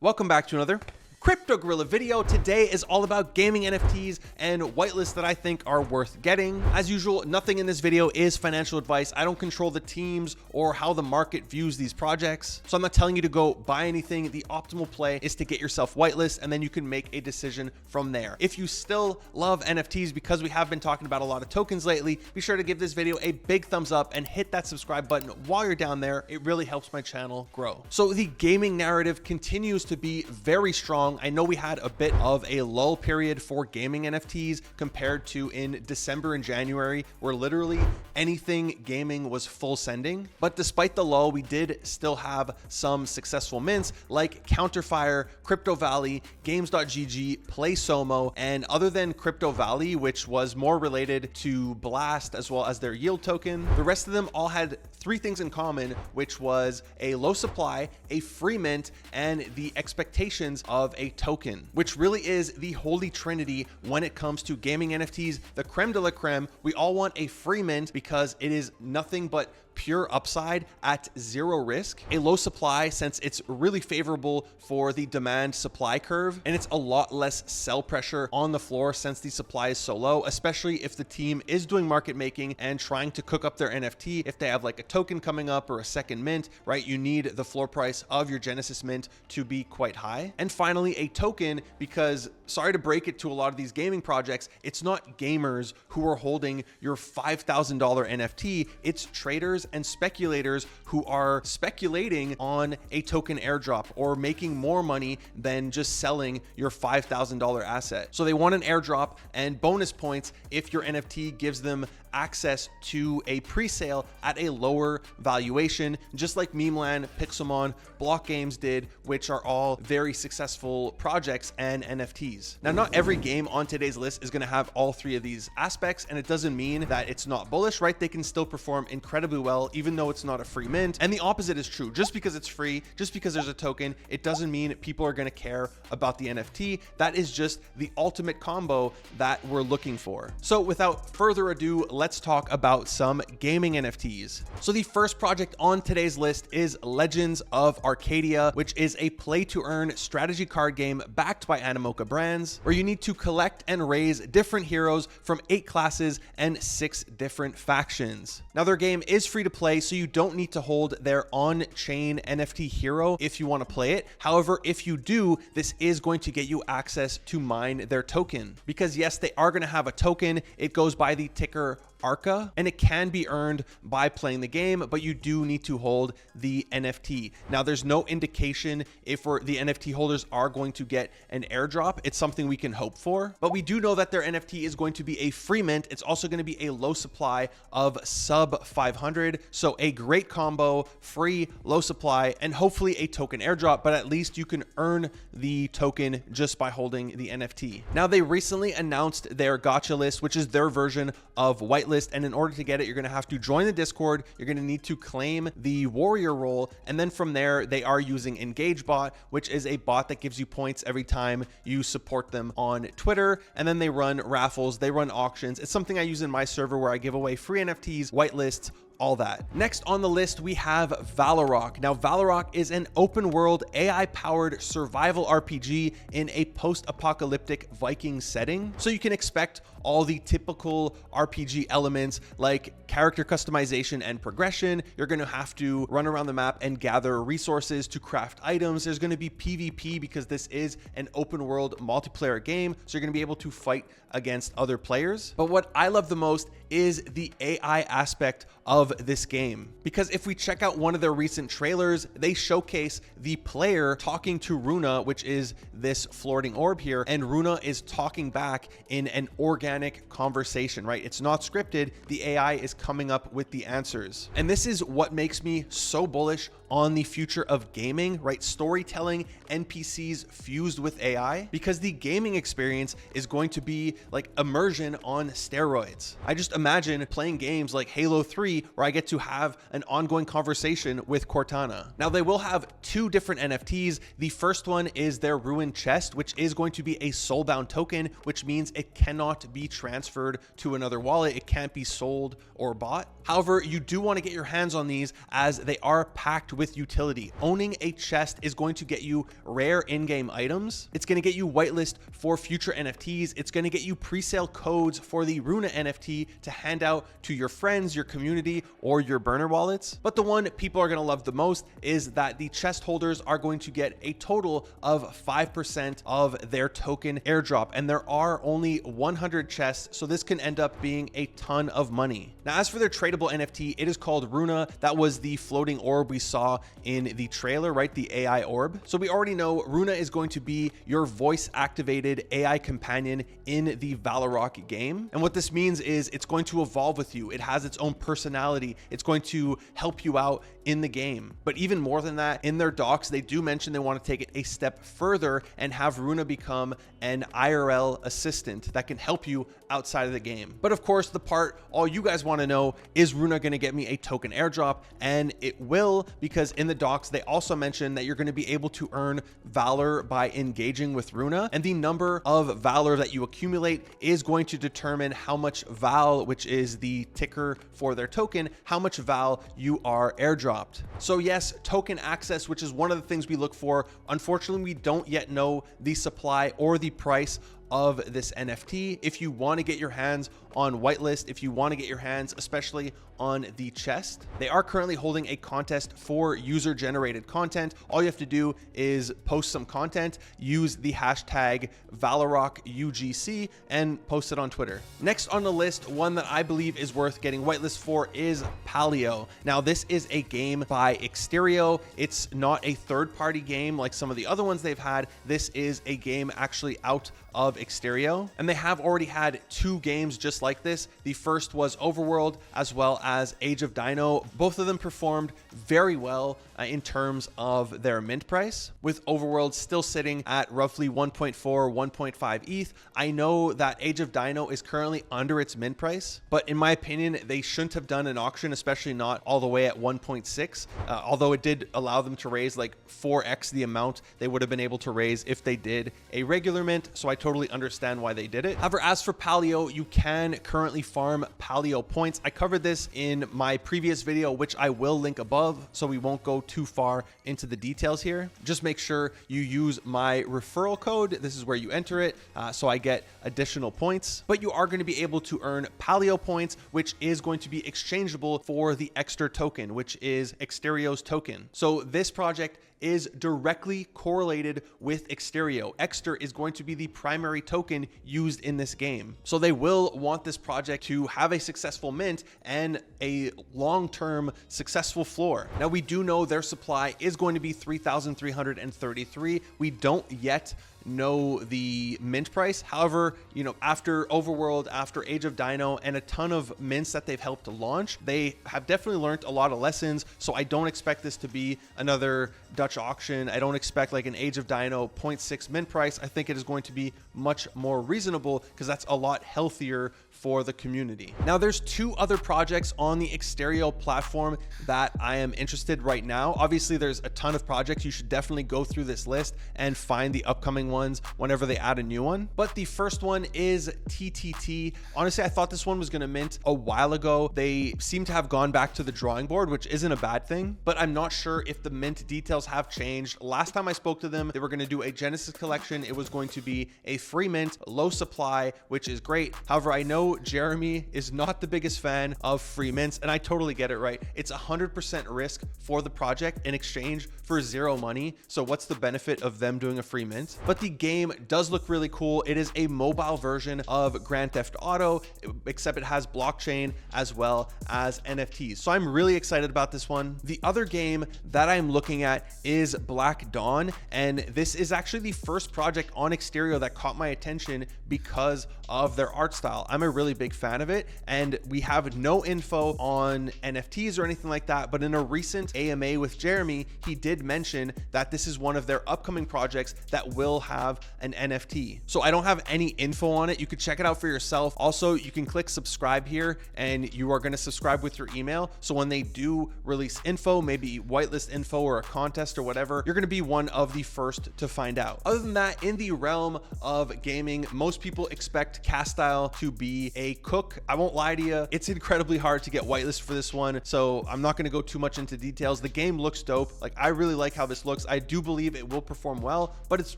Welcome back to another Crypto Gorilla video. Today is all about gaming NFTs and whitelists that I think are worth getting. As usual, nothing in this video is financial advice. I don't control the teams or how the market views these projects. So I'm not telling you to go buy anything. The optimal play is to get yourself whitelist and then you can make a decision from there. If you still love NFTs, because we have been talking about a lot of tokens lately, be sure to give this video a big thumbs up and hit that subscribe button while you're down there. It really helps my channel grow. So the gaming narrative continues to be very strong. I know we had a bit of a lull period for gaming NFTs compared to in December and January, where literally anything gaming was full sending. But despite the lull, we did still have some successful mints like Counterfire, Crypto Valley, Games.gg, PlaySomo, and other than Crypto Valley, which was more related to Blast as well as their yield token, the rest of them all had three things in common, which was a low supply, a free mint, and the expectations of a token, which really is the holy trinity when it comes to gaming NFTs, the creme de la creme. We all want a free mint because it is nothing but pure upside at zero risk, a low supply since it's really favorable for the demand supply curve, and it's a lot less sell pressure on the floor since the supply is so low, especially if the team is doing market making and trying to cook up their NFT. If they have like a token coming up or a second mint, right, you need the floor price of your Genesis mint to be quite high. And finally, a token, because sorry to break it to a lot of these gaming projects, it's not gamers who are holding your $5,000 NFT, it's traders and speculators who are speculating on a token airdrop or making more money than just selling your $5,000 asset. So they want an airdrop and bonus points if your NFT gives them access to a pre-sale at a lower valuation, just like Memeland, Pixelmon, Block Games did, which are all very successful projects and NFTs. Now, not every game on today's list is going to have all three of these aspects, and it doesn't mean that it's not bullish, right? They can still perform incredibly well, even though it's not a free mint. And the opposite is true. Just because it's free, just because there's a token, it doesn't mean people are going to care about the NFT. That is just the ultimate combo that we're looking for. So without further ado, let's talk about some gaming NFTs. So the first project on today's list is Legends of Arcadia, which is a play to earn strategy card game backed by Animoca Brands, where you need to collect and raise different heroes from 8 classes and 6 different factions. Now, their game is free to play, so you don't need to hold their on-chain NFT hero if you want to play it. However, if you do, this is going to get you access to mine their token, because yes, they are going to have a token. It goes by the ticker Arca, and it can be earned by playing the game, but you do need to hold the NFT. Now, there's no indication if the NFT holders are going to get an airdrop. It's something we can hope for, but we do know that their NFT is going to be a free mint. It's also going to be a low supply of sub 500. So a great combo, free, low supply, and hopefully a token airdrop, but at least you can earn the token just by holding the NFT. Now, they recently announced their gacha list, which is their version of whitelist. And in order to get it, you're going to have to join the Discord. You're going to need to claim the warrior role. And then from there, they are using EngageBot, which is a bot that gives you points every time you support them on Twitter. And then they run raffles, they run auctions. It's something I use in my server where I give away free NFTs, whitelists, all that. Next on the list, we have Vallarok. Now, Vallarok is an open world AI-powered survival RPG in a post-apocalyptic Viking setting. So you can expect all the typical RPG elements like character customization and progression. You're going to have to run around the map and gather resources to craft items. There's going to be PvP because this is an open world multiplayer game. So you're going to be able to fight against other players. But what I love the most is the AI aspect of this game, because if we check out one of their recent trailers, they showcase the player talking to Runa, which is this floating orb here, and Runa is talking back in an organic conversation, right? It's not scripted. The AI is coming up with the answers. And this is what makes me so bullish on the future of gaming, right? Storytelling, NPCs fused with AI, because the gaming experience is going to be like immersion on steroids. I just imagine playing games like Halo 3 where I get to have an ongoing conversation with Cortana. Now, they will have 2 different NFTs. The first one is their Ruined Chest, which is going to be a soulbound token, which means it cannot be transferred to another wallet. It can't be sold or bought. However, you do want to get your hands on these as they are packed with utility. Owning a chest is going to get you rare in-game items. It's going to get you whitelist for future NFTs. It's going to get you pre-sale codes for the Runa NFT to hand out to your friends, your community, or your burner wallets. But the one people are going to love the most is that the chest holders are going to get a total of 5% of their token airdrop. And there are only 100 chests, so this can end up being a ton of money. Now, as for their tradable NFT, it is called Runa. That was the floating orb we saw in the trailer, right? The AI orb. So we already know Runa is going to be your voice activated AI companion in the Vallarok game. And what this means is it's going to evolve with you. It has its own personality. It's going to help you out in the game. But even more than that, in their docs, they do mention they want to take it a step further and have Runa become an IRL assistant that can help you outside of the game. But of course, the part all you guys want to know is Runa going to get me a token airdrop? And it will, because in the docs, they also mention that you're going to be able to earn Valor by engaging with Runa. And the number of Valor that you accumulate is going to determine how much Val, which is the ticker for their token, how much Val you are airdropped. So yes, token access, which is one of the things we look for. Unfortunately, we don't yet know the supply or the price of this NFT. If you want to get your hands on whitelist, if you want to get your hands especially on the chest, they are currently holding a contest for user generated content. All you have to do is post some content, use the hashtag VallarokUGC, and post it on Twitter. Next on the list, one that I believe is worth getting whitelist for is Palio. Now, this is a game by Exterio. It's not a third-party game like some of the other ones they've had. This is a game actually out of Exterio, and they have already had 2 games just like this. The first was Overworld as well as Age of Dino. Both of them performed very well in terms of their mint price, with Overworld still sitting at roughly 1.4, 1.5 ETH. I know that Age of Dino is currently under its mint price, but in my opinion, they shouldn't have done an auction, especially not all the way at 1.6, although it did allow them to raise like 4x the amount they would have been able to raise if they did a regular mint, so I totally understand why they did it. However, as for Palio, you can currently farm Palio points. I covered this in my previous video, which I will link above, so we won't go too far into the details here. Just make sure you use my referral code. This is where you enter it, so I get additional points. But you are going to be able to earn Palio points, which is going to be exchangeable for the Exter token, which is Exterio's token. So this project is directly correlated with Exterio. Exter is going to be the primary token used in this game. So they will want this project to have a successful mint and a long-term successful floor. Now, we do know their supply is going to be 3,333. We don't yet know the mint price. However, you know, after Overworld, after Age of Dino, and a ton of mints that they've helped to launch, they have definitely learned a lot of lessons. So I don't expect this to be another Dutch auction. I don't expect like an Age of Dino 0.6 mint price. I think it is going to be much more reasonable because that's a lot healthier for the community. Now, there's 2 other projects on the Exterio platform that I am interested right now. Obviously, there's a ton of projects. You should definitely go through this list and find the upcoming ones whenever they add a new one. But the first one is TTT. Honestly, I thought this one was going to mint a while ago. They seem to have gone back to the drawing board, which isn't a bad thing, but I'm not sure if the mint details have changed. Last time I spoke to them, they were going to do a Genesis collection. It was going to be a free mint, low supply, which is great. However, I know Jeremy is not the biggest fan of free mints, and I totally get it, right? It's 100% risk for the project in exchange for 0 money. So what's the benefit of them doing a free mint? But the game does look really cool. It is a mobile version of Grand Theft Auto, except it has blockchain as well as NFTs. So I'm really excited about this one. The other game that I'm looking at is Blackdawn, and this is actually the first project on Exterio that caught my attention because of their art style. I'm a really big fan of it, and we have no info on NFTs or anything like that, but in a recent AMA with Jeremy, he did mention that this is one of their upcoming projects that will have an NFT. So I don't have any info on it. You could check it out for yourself. Also, you can click subscribe here and you are going to subscribe with your email. So when they do release info, maybe whitelist info or a contest or whatever, you're going to be one of the first to find out. Other than that, in the realm of gaming, most people expect Castile to be a cook. I won't lie to you, it's incredibly hard to get whitelist for this one, so I'm not going to go too much into details. The game looks dope. Like, I really like how this looks. I do believe it will perform well, but it's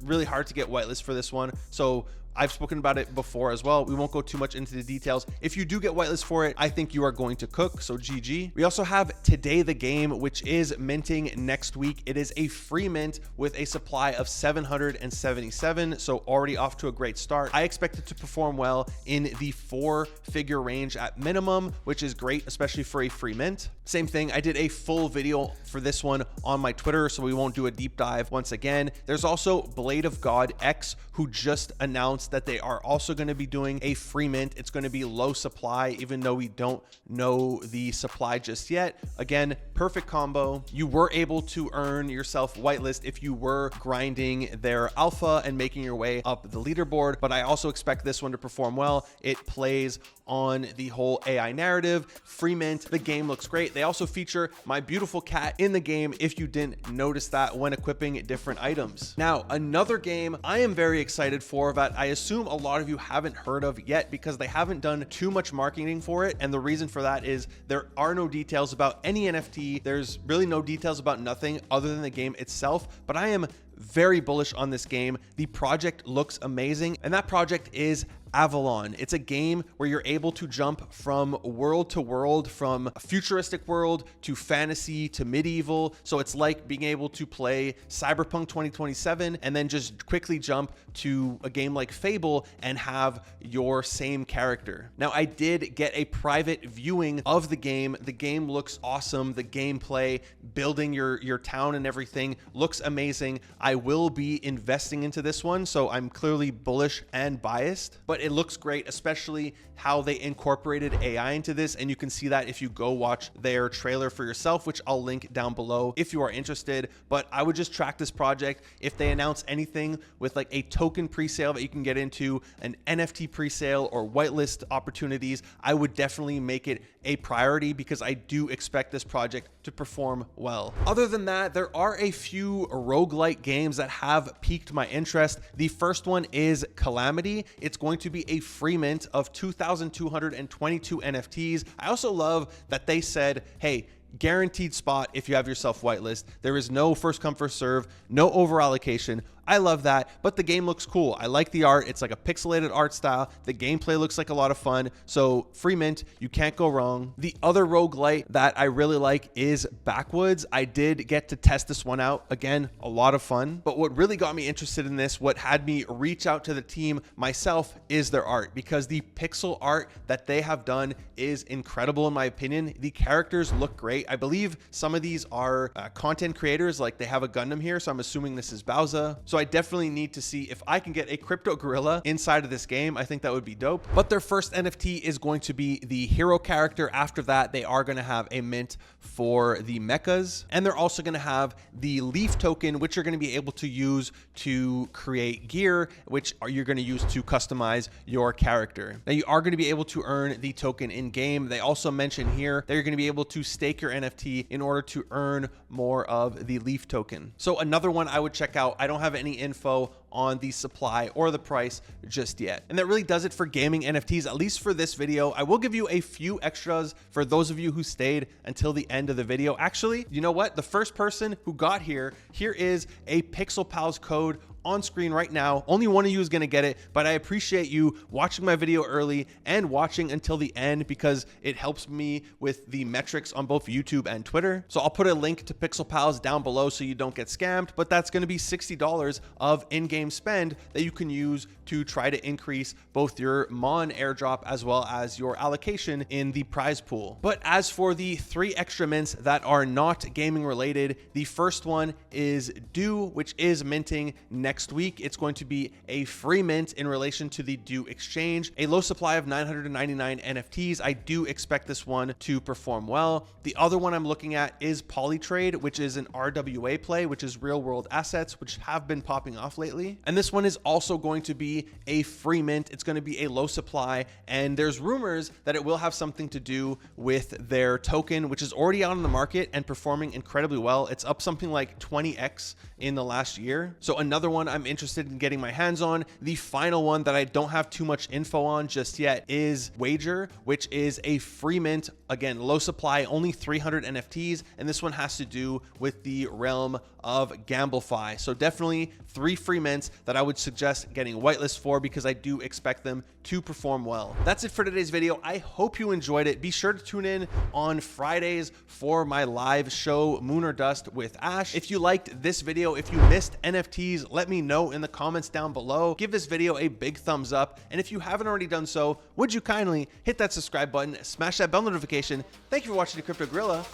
really hard to get whitelist for this one. So I've spoken about it before as well. We won't go too much into the details. If you do get whitelist for it, I think you are going to cook, so GG. We also have Today the Game, which is minting next week. It is a free mint with a supply of 777, so already off to a great start. I expect it to perform well in the 4-figure range at minimum, which is great, especially for a free mint. Same thing, I did a full video for this one on my Twitter, so we won't do a deep dive once again. There's also Blade of God X, who just announced that they are also going to be doing a free mint. It's going to be low supply, even though we don't know the supply just yet. Again, perfect combo. You were able to earn yourself whitelist if you were grinding their alpha and making your way up the leaderboard, but I also expect this one to perform well. It plays on the whole AI narrative. Free mint, the game looks great. They also feature my beautiful cat in the game, if you didn't notice that, when equipping different items. Now, another game I am very excited for that I assume a lot of you haven't heard of yet because they haven't done too much marketing for it, and the reason for that is there are no details about any NFT. There's really no details about nothing other than the game itself, but I am very bullish on this game. The project looks amazing, and that project is Avalon. It's a game where you're able to jump from world to world, from a futuristic world to fantasy to medieval. So it's like being able to play Cyberpunk 2077 and then just quickly jump to a game like Fable and have your same character. Now, I did get a private viewing of the game. The game looks awesome. The gameplay, building your town and everything looks amazing. I will be investing into this one, so I'm clearly bullish and biased, but it looks great, especially how they incorporated AI into this. And you can see that if you go watch their trailer for yourself, which I'll link down below if you are interested. But I would just track this project. If they announce anything with like a token pre-sale that you can get into, an NFT pre-sale or whitelist opportunities, I would definitely make it a priority because I do expect this project to perform well. Other than that, there are a few roguelike games that have piqued my interest. The first one is Calamity. It's going to be a free mint of 2,222 NFTs. I also love that they said, hey, guaranteed spot if you have yourself whitelist. There is no first come first serve, no over allocation. I love that, but the game looks cool. I like the art. It's like a pixelated art style. The gameplay looks like a lot of fun. So free mint, you can't go wrong. The other roguelite that I really like is Backwoods. I did get to test this one out. Again, a lot of fun. But what really got me interested in this, what had me reach out to the team myself, is their art, because the pixel art that they have done is incredible in my opinion. The characters look great. I believe some of these are content creators, like they have a Gundam here, so I'm assuming this is Bowser. So I definitely need to see if I can get a crypto gorilla inside of this game. I think that would be dope. But their first NFT is going to be the hero character. After that, they are going to have a mint for the mechas, and they're also going to have the leaf token, which you're going to be able to use to create gear, which you're going to use to customize your character. Now, you are going to be able to earn the token in game. They also mention here that you're going to be able to stake your NFT in order to earn more of the leaf token. So another one I would check out. I don't have any info on the supply or the price just yet. And that really does it for gaming NFTs, at least for this video. I will give you a few extras for those of you who stayed until the end of the video. Actually, you know what? The first person who got here is a Pixel Pals code on screen right now. Only one of you is going to get it, but I appreciate you watching my video early and watching until the end because it helps me with the metrics on both YouTube and Twitter. So I'll put a link to Pixel Pals down below so you don't get scammed, but that's going to be $60 of in-game spend that you can use to try to increase both your Mon airdrop as well as your allocation in the prize pool. But as for the 3 extra mints that are not gaming related, the first one is Due, which is minting next next week. It's going to be a free mint in relation to the due exchange, a low supply of 999 NFTs. I do expect this one to perform well. The other one I'm looking at is Polytrade, which is an RWA play, which is real world assets, which have been popping off lately. And this one is also going to be a free mint. It's going to be a low supply, and there's rumors that it will have something to do with their token, which is already out on the market and performing incredibly well. It's up something like 20x in the last year. So another one I'm interested in getting my hands on. The final one that I don't have too much info on just yet is Wager, which is a free mint. Again, low supply, only 300 NFTs. And this one has to do with the realm of Gamblify. So definitely 3 free mints that I would suggest getting whitelist for, because I do expect them to perform well. That's it for today's video. I hope you enjoyed it. Be sure to tune in on Fridays for my live show, Moon or Dust with Ash. If you liked this video, if you missed NFTs, let me know in the comments down below. Give this video a big thumbs up. And if you haven't already done so, would you kindly hit that subscribe button, smash that bell notification. Thank you for watching the Crypto Gorilla.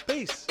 Peace.